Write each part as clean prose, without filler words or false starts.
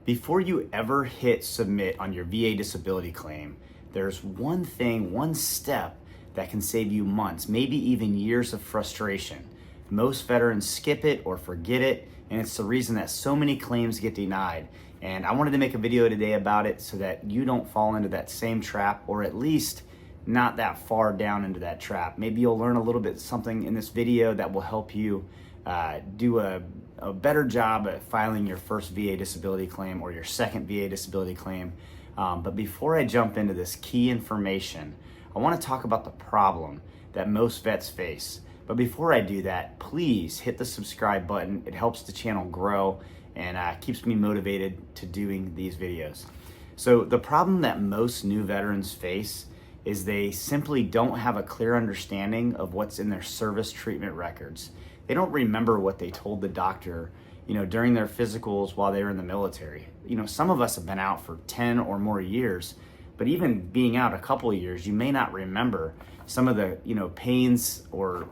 Before you ever hit submit on your VA disability claim, there's one thing, one step that can save you months, maybe even years of frustration. Most veterans skip it or forget it, and it's the reason that so many claims get denied. And I wanted to make a video today about it so that you don't fall into that same trap, or at least not that far down into that trap. Maybe you'll learn a little bit something in this video that will help you do a better job at filing your first VA disability claim or your second VA disability claim. But before I jump into this key information, I want to talk about the problem that most vets face. But before I do that, please hit the subscribe button. It helps the channel grow and keeps me motivated to doing these videos. So the problem that most new veterans face is they simply don't have a clear understanding of what's in their service treatment records. They don't remember what they told the doctor, during their physicals while they were in the military. Some of us have been out for 10 or more years, but even being out a couple of years, you may not remember some of the, pains or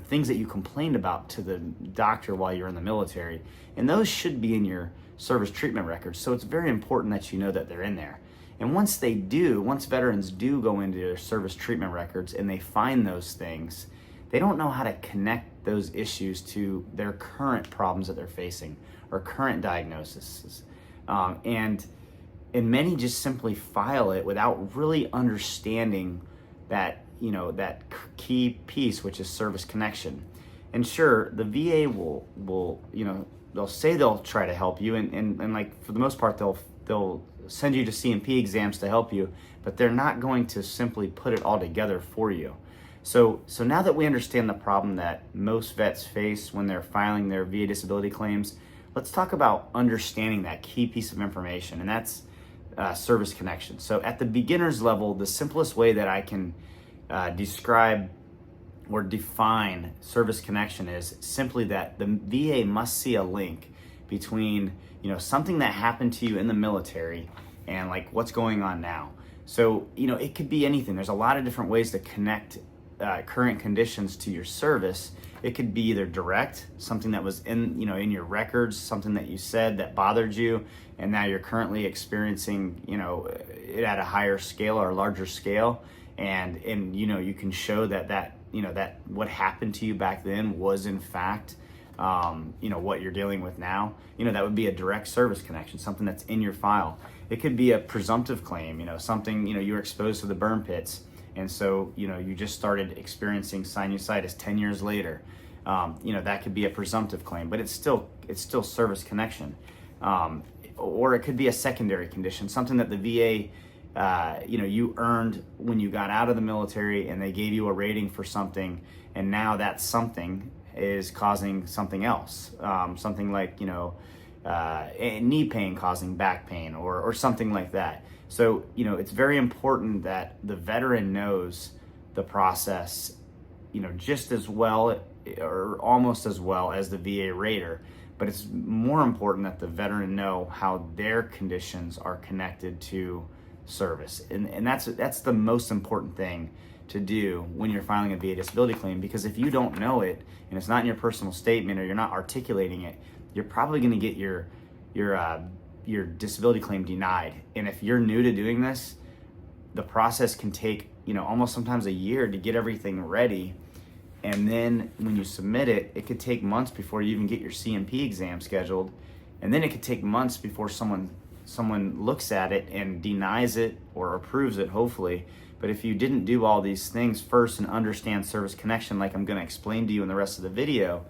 things that you complained about to the doctor while you're in the military. And those should be in your service treatment records. So it's very important that you know that they're in there. And once veterans do go into their service treatment records and they find those things, they don't know how to connect those issues to their current problems that they're facing or current diagnoses. And many just simply file it without really understanding that, that key piece, which is service connection. And sure, the VA will they'll say they'll try to help you, and like for the most part, they'll send you to C&P exams to help you, but they're not going to simply put it all together for you. So now that we understand the problem that most vets face when they're filing their VA disability claims, let's talk about understanding that key piece of information, and that's service connection. So at the beginner's level, the simplest way that I can describe or define service connection is simply that the VA must see a link between something that happened to you in the military and like what's going on now. So it could be anything. There's a lot of different ways to connect current conditions to your service. It could be either direct, something that was in your records, something that you said that bothered you, and now you're currently experiencing it at a higher scale or a larger scale, and you can show that what happened to you back then was in fact what you're dealing with now. That would be a direct service connection, something that's in your file. It could be a presumptive claim, something you were exposed to the burn pits, and so you just started experiencing sinusitis 10 years later. That could be a presumptive claim, but it's still service connection. Or it could be a secondary condition, something that the VA you earned when you got out of the military, and they gave you a rating for something, and now that something is causing something else, something like knee pain causing back pain or something like that. So it's very important that the veteran knows the process just as well or almost as well as the VA rater, but it's more important that the veteran know how their conditions are connected to service, and that's the most important thing to do when you're filing a VA disability claim, because if you don't know it and it's not in your personal statement or you're not articulating it, you're probably going to get your disability claim denied. And if you're new to doing this, the process can take almost sometimes a year to get everything ready, and then when you submit it, it could take months before you even get your C&P exam scheduled, and then it could take months before someone looks at it and denies it or approves it, hopefully. But if you didn't do all these things first and understand service connection, like I'm going to explain to you in the rest of the video,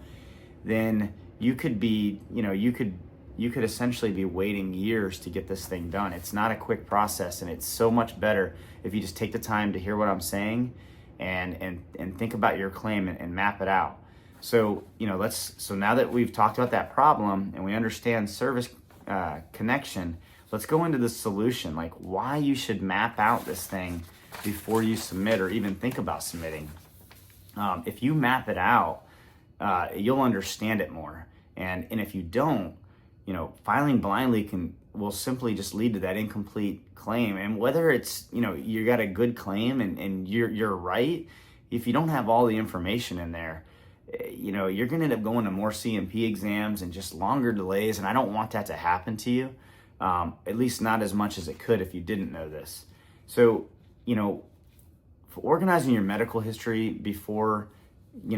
then you could be, you could essentially be waiting years to get this thing done. It's not a quick process, and it's so much better if you just take the time to hear what I'm saying and think about your claim and map it out. So so now that we've talked about that problem and we understand service connection, let's go into the solution, like why you should map out this thing before you submit or even think about submitting. If you map it out, you'll understand it more. And if you don't, filing blindly will simply just lead to that incomplete claim. And whether it's, you got a good claim and you're right, if you don't have all the information in there, you're going to end up going to more C&P exams and just longer delays. And I don't want that to happen to you, at least not as much as it could if you didn't know this. So, for organizing your medical history before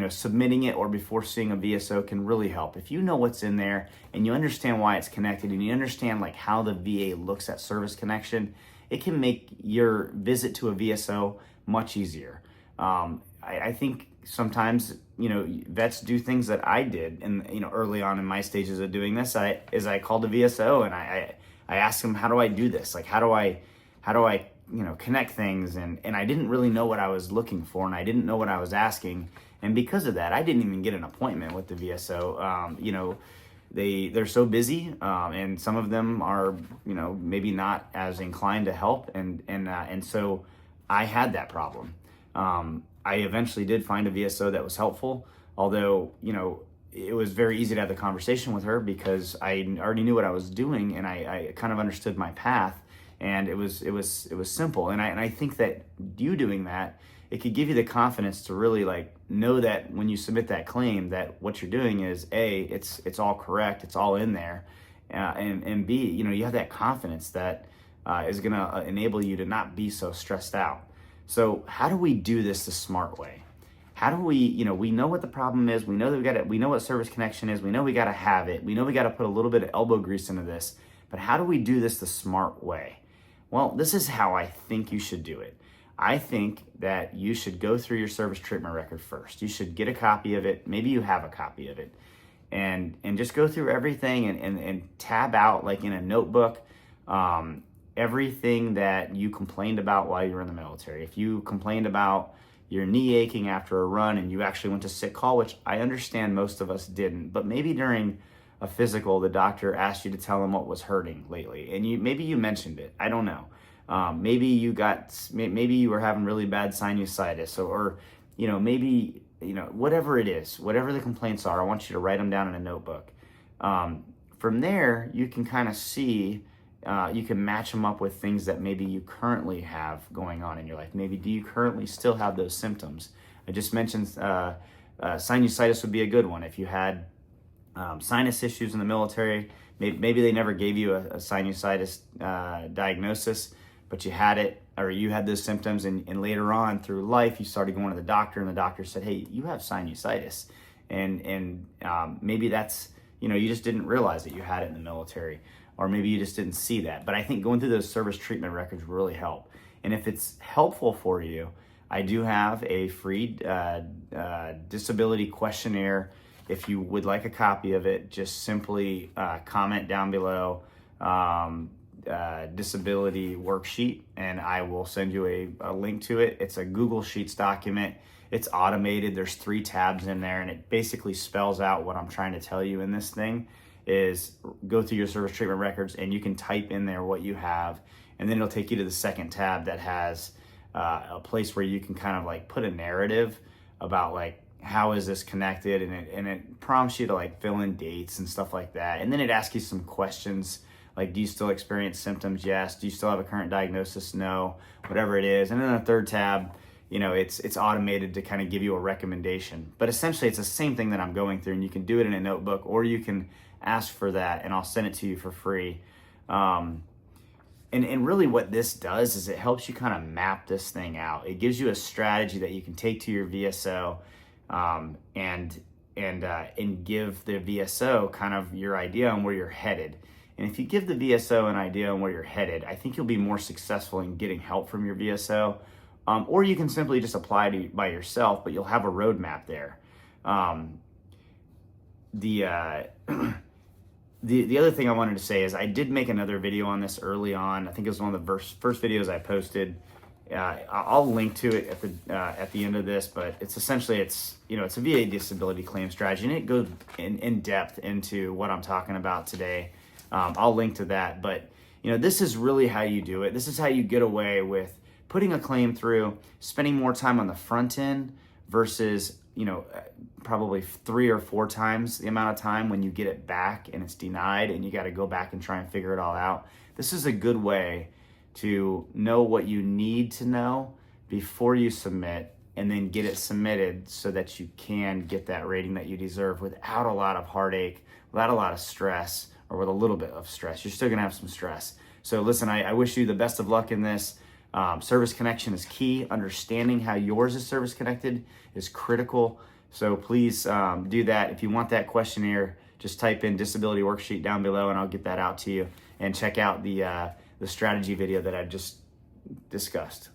submitting it or before seeing a VSO can really help. If you know what's in there and you understand why it's connected and you understand like how the VA looks at service connection, it can make your visit to a VSO much easier. I think sometimes, vets do things that I did and, early on in my stages of doing this, I called a VSO and I asked them, how do I do this? Like, how do I connect things? And I didn't really know what I was looking for and I didn't know what I was asking. And because of that, I didn't even get an appointment with the VSO. They're so busy, and some of them are, maybe not as inclined to help, and so I had that problem. I eventually did find a VSO that was helpful, although it was very easy to have the conversation with her because I already knew what I was doing and I kind of understood my path, and it was simple. And I think that you doing that, it could give you the confidence to really know that when you submit that claim that what you're doing is it's all correct, it's all in there, and B, you have that confidence that is going to enable you to not be so stressed out. So how do we do this the smart way? How do we, we know what the problem is, we know that we know what service connection is, we know we got to have it, we know we got to put a little bit of elbow grease into this, but how do we do this the smart way? Well, this is how I think you should do it. I think that you should go through your service treatment record first. You should get a copy of it. Maybe you have a copy of it. And just go through everything and tab out, like in a notebook, everything that you complained about while you were in the military. If you complained about your knee aching after a run and you actually went to sick call, which I understand most of us didn't, but maybe during a physical, the doctor asked you to tell him what was hurting lately. And maybe you mentioned it. I don't know. Maybe you were having really bad sinusitis or maybe, whatever it is, whatever the complaints are, I want you to write them down in a notebook. From there, you can kind of see, you can match them up with things that maybe you currently have going on in your life. Maybe do you currently still have those symptoms? I just mentioned sinusitis would be a good one. If you had sinus issues in the military, maybe they never gave you a sinusitis diagnosis, but you had it, or you had those symptoms, and later on through life, you started going to the doctor, and the doctor said, hey, you have sinusitis. And maybe that's, you just didn't realize that you had it in the military, or maybe you just didn't see that. But I think going through those service treatment records really help. And if it's helpful for you, I do have a free disability questionnaire. If you would like a copy of it, just simply comment down below disability worksheet, and I will send you a link to it. It's a Google Sheets document. It's automated. There's 3 tabs in there, and it basically spells out what I'm trying to tell you in this thing is go through your service treatment records, and you can type in there what you have, and then it'll take you to the second tab that has a place where you can kind of put a narrative about how is this connected, and it prompts you to fill in dates and stuff like that. And then it asks you some questions do you still experience symptoms? Yes. Do you still have a current diagnosis? No. Whatever it is. And then the third tab, it's automated to kind of give you a recommendation. But essentially it's the same thing that I'm going through, and you can do it in a notebook, or you can ask for that and I'll send it to you for free. And really what this does is it helps you kind of map this thing out. It gives you a strategy that you can take to your VSO, and give the VSO kind of your idea on where you're headed. And if you give the VSO an idea on where you're headed, I think you'll be more successful in getting help from your VSO. Or you can simply just apply it by yourself, but you'll have a roadmap there. The other thing I wanted to say is I did make another video on this early on. I think it was one of the first videos I posted. I'll link to it at the end of this, but it's essentially it's a VA disability claim strategy, and it goes in depth into what I'm talking about today. I'll link to that, but this is really how you do it. This is how you get away with putting a claim through, spending more time on the front end versus probably 3 or 4 times the amount of time when you get it back and it's denied and you got to go back and try and figure it all out. This is a good way to know what you need to know before you submit, and then get it submitted so that you can get that rating that you deserve without a lot of heartache, without a lot of stress, or with a little bit of stress. You're still gonna have some stress. So listen, I wish you the best of luck in this. Service connection is key. Understanding how yours is service connected is critical. So please do that. If you want that questionnaire, just type in disability worksheet down below and I'll get that out to you. And check out the strategy video that I just discussed.